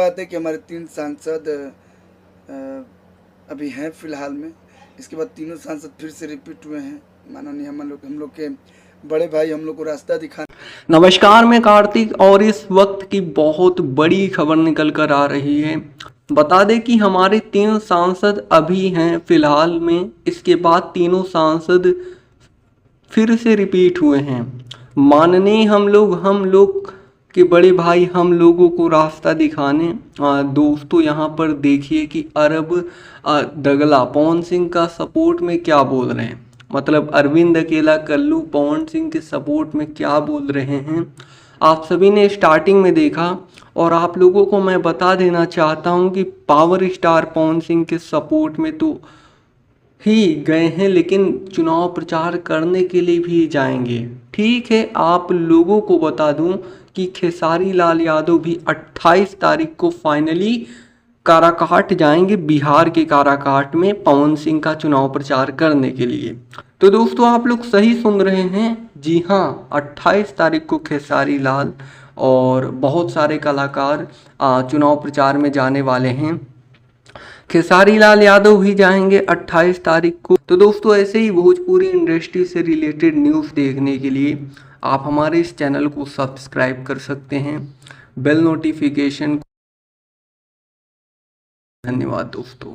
बात है कि हमारे 3 सांसद अभी हैं फिलहाल में। इसके बाद तीनों सांसद फिर से रिपीट हुए हैं। माननीय हम लोग के बड़े भाई हम लोग को रास्ता दिखा। नमस्कार, मैं कार्तिक और इस वक्त की बहुत बड़ी खबर निकल कर आ रही है। बता दें कि हमारे 3 सांसद अभी हैं फिलहाल में, इसके बाद तीनों सांसद फिर से रिपीट हुए हैं। माननीय हम लोग के बड़े भाई हम लोगों को रास्ता दिखाने दोस्तों यहाँ पर देखिए कि अरब दगला पवन सिंह का सपोर्ट में क्या बोल रहे हैं। मतलब अरविंद अकेला कल्लू पवन सिंह के सपोर्ट में क्या बोल रहे हैं, आप सभी ने स्टार्टिंग में देखा। और आप लोगों को मैं बता देना चाहता हूँ कि पावर स्टार पवन सिंह के सपोर्ट में तो ही गए हैं, लेकिन चुनाव प्रचार करने के लिए भी जाएंगे। ठीक है, आप लोगों को बता दूं कि खेसारी लाल यादव भी 28 तारीख को फाइनली काराकाट जाएंगे, बिहार के काराकाट में पवन सिंह का चुनाव प्रचार करने के लिए। तो दोस्तों आप लोग सही सुन रहे हैं, जी हाँ, 28 तारीख को खेसारी लाल और बहुत सारे कलाकार चुनाव प्रचार में जाने वाले हैं। खेसारी लाल यादव भी जाएंगे 28 तारीख को। तो दोस्तों ऐसे ही भोजपुरी इंडस्ट्री से रिलेटेड न्यूज़ देखने के लिए आप हमारे इस चैनल को सब्सक्राइब कर सकते हैं, बेल नोटिफिकेशन। धन्यवाद दोस्तों।